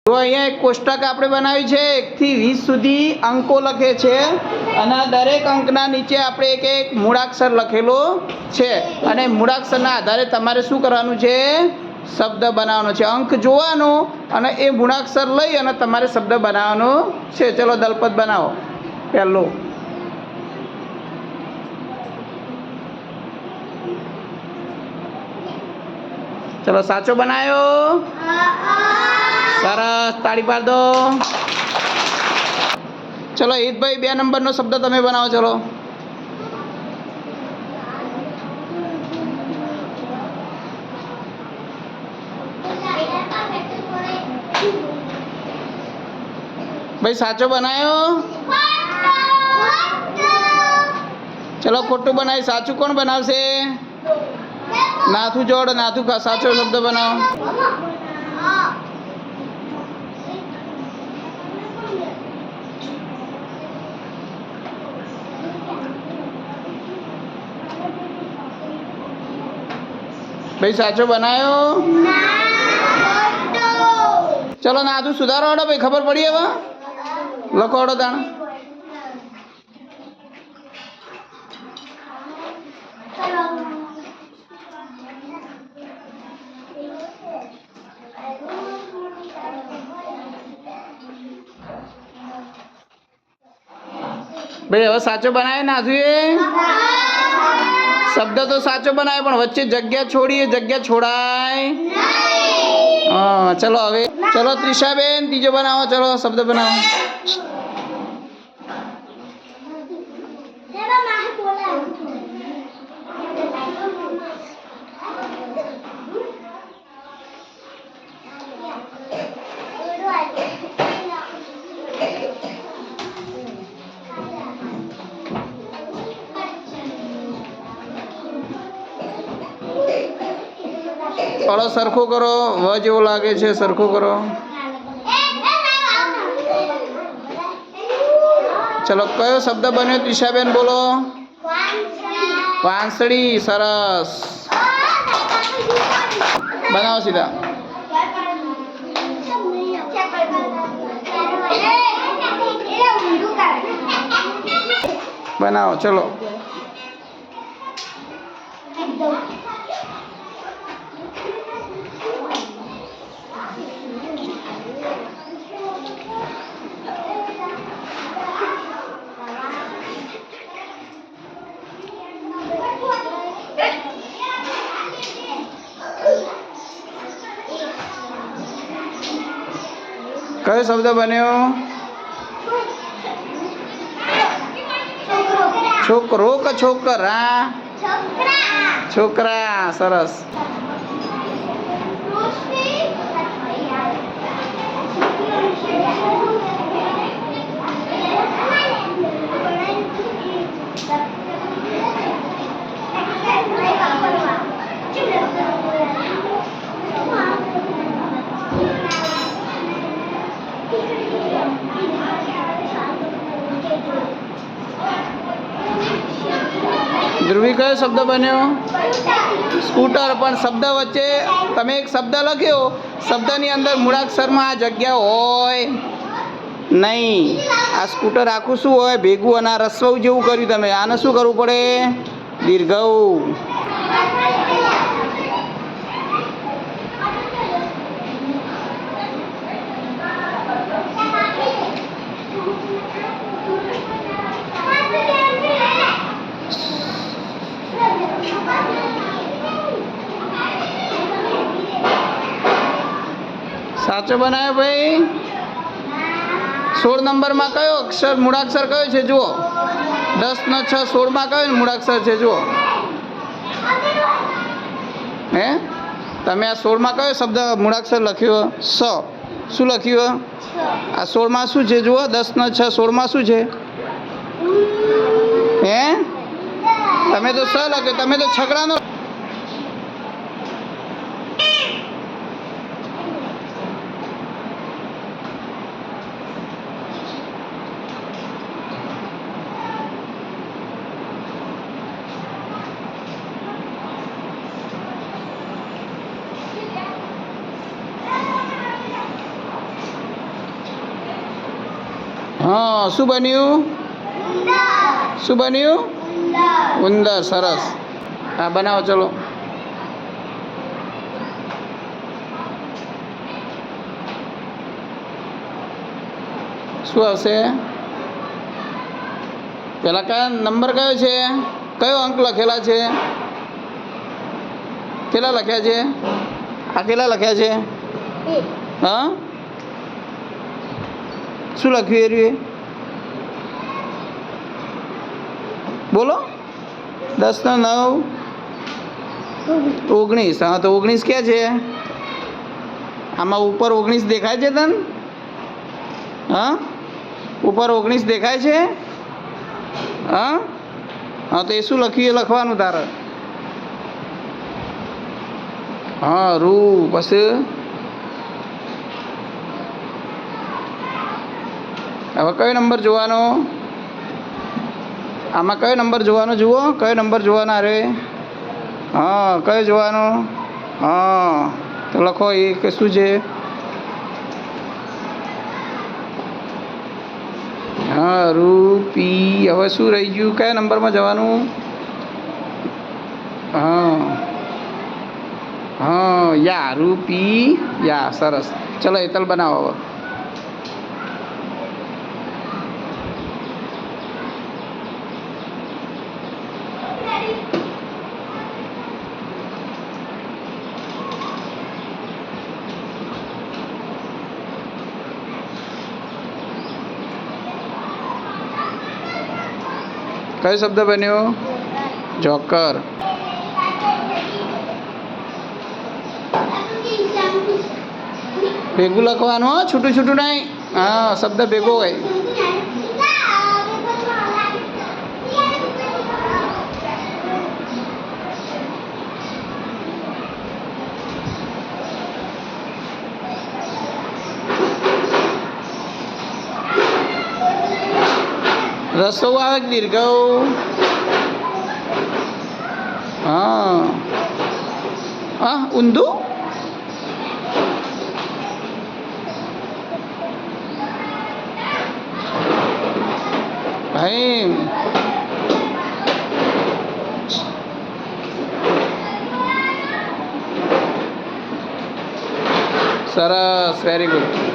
તો અહીંયા એક કોષ્ટક આપણે બનાવ્યું છે 1 થી 20 સુધી અંકો લખે છે અને દરેક અંકના નીચે આપણે એક એક મૂળાક્ષર લખેલો છે અને મૂળાક્ષરના આધારે તમારે શું કરવાનું છે? શબ્દ બનાવવાનો છે. અંક જોવાનો અને એ મૂળાક્ષર લઈ અને તમારે શબ્દ બનાવવાનો છે. ચલો દલપત બનાવો પહેલો. ચલો સાચો બનાવ્યો. સરસ, તાળી પાડ દો. ચલો હિતભાઈ 2 નંબરનો શબ્દ તમે બનાવો. ચલો ભાઈ સાચો બનાવ્યો. ચલો ખોટું બનાવી. સાચું કોણ બનાવશે? નાથું જોડ. નાથું સાચો શબ્દ બનાવો. ભાઈ સાચો બનાવ્યો. ચલો નાથું સુધારો હડો ભાઈ, ખબર પડી હવે. લખો હડો તાણ. ભાઈ હવે સાચો બનાવે નાથું એ શબ્દ તો સાચો બનાવે પણ વચ્ચે જગ્યા છોડી, જગ્યા છોડાય. હા ચલો હવે. ચલો ત્રિષાબેન ત્રીજો બનાવો. ચલો શબ્દ બનાવો. થોડો સરખો કરો. વ જેવો લાગે છે, સરખો કરો. ચલો કયો શબ્દ બન્યો ત્રિષાબેન બોલો? વાંસળી. સરસ, બનાવો સીધા. બનાવો. ચલો કયો શબ્દ બન્યો? છોકરો કે છોકરા? છોકરા. સરસ. ધ્રુવી કયો શબ્દ બન્યો? સ્કૂટર. પણ શબ્દ વચ્ચે તમે એક શબ્દ લખ્યો, શબ્દની અંદર મૂળાક્ષરમાં આ જગ્યા હોય નહીં. આ સ્કૂટર આખું શું હોય? ભેગું. અને આ રસ્વ જેવું કર્યું તમે. આને શું કરવું પડે? દીર્ઘ. સાચો બનાવ્યો ભાઈ. 16 નંબરમાં કયો અક્ષર મૂળાક્ષર કયો છે જુઓ? 10 નો 6 16માં કયો મૂળાક્ષર છે જુઓ? હે તમે આ 16માં કયો શબ્દ મૂળાક્ષર લખ્યો? સ. શું લખ્યું? આ 16માં શું છે જુઓ? 10 નો 6 16માં શું છે? હે તમે તો સ લખ્યો, તમે તો છકડાનો. હા શું બન્યું? શું બન્યું? ઉંદર. સરસ. હા બનાવો ચલો. શું આવશે? પેલા કયા નંબર કયો છે? કયો અંક લખેલા છે? કેટલા લખ્યા છે? આ કેટલા લખ્યા છે? હા શું લખ્યું એ રહ્યું? બોલો. 10 ને 9 19. હા તો 19 ક્યાં છે? આમાં ઉપર 19 દેખાય છે તને? હા ઉપર 19 દેખાય છે? હા હા તો એ શું લખ્યું એ લખવાનું તારે. હા રૂ પછી હવે કયો નંબર જોવાનો? આમાં કયો નંબર જોવાનો? જુઓ કયો નંબર જોવાનો? અરે હા કયો જોવાનો? હા તો લખો એ કે શું છે? હા રૂપી. હવે શું રહી ગયું? કયા નંબરમાં જવાનું? હા હા યા રૂપી યા. સરસ. ચલો હેતલ બનાવો હવે. કયો શબ્દ બન્યો? જોકર. ભેગું લખવાનું હો, છૂટું છૂટું નહીં. હા શબ્દ ભેગો હોય. રસો આવે કે દીર્ઘ? હા હા ઊંધું. ભાઈ સરસ. Very good.